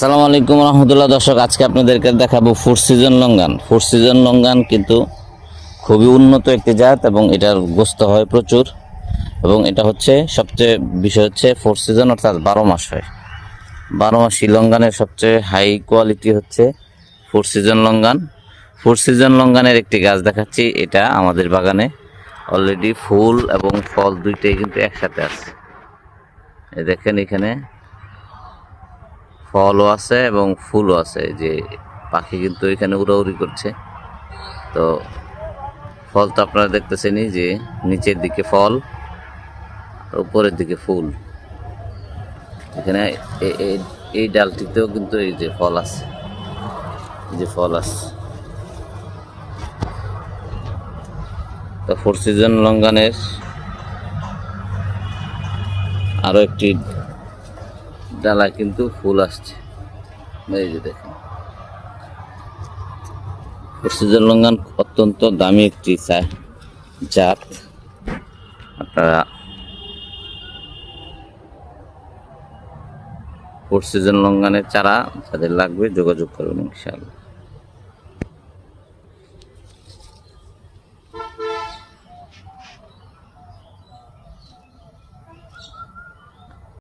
আসসালামু আলাইকুম রহমতুল্লাহ। দর্শক, আজকে আপনাদেরকে দেখাবো four season longan. Four season longan কিন্তু খুবই উন্নত একটি জাত এবং এটার গোস্ত হয় প্রচুর। এবং এটা হচ্ছে সবচেয়ে বিষয় হচ্ছে ফোর সিজন, অর্থাৎ 12 মাস হয়। 12 মাসি লঙ্গানের সবচেয়ে হাই কোয়ালিটি হচ্ছে four season longan. Four season লঙ্গানের একটি গাছ দেখাচ্ছি। এটা আমাদের বাগানে অলরেডি ফুল এবং ফল দুইটাই কিন্তু একসাথে আছে। দেখেন, এখানে ফলও আছে এবং ফুলও আছে। যে পাখি কিন্তু এখানে উড়াউড়ি করছে। তো ফল তো আপনারা দেখতেছেনই, যে নিচের দিকে ফল আর উপরের দিকে ফুল। এখানে এই ডালটিতেও কিন্তু এই যে ফল আছে, এই যে ফল আছে। তো ফোর সিজন লঙ্গানের আরো একটি ডালায় কিন্তু ফুল আসছে, এই যে দেখেন। ফোর সিজন লঙ্গান অত্যন্ত দামি একটি জাত। আপনারা ফোর সিজন লঙ্গানের চারা যাদের লাগবে যোগাযোগ করবেন ইনশাআল্লাহ।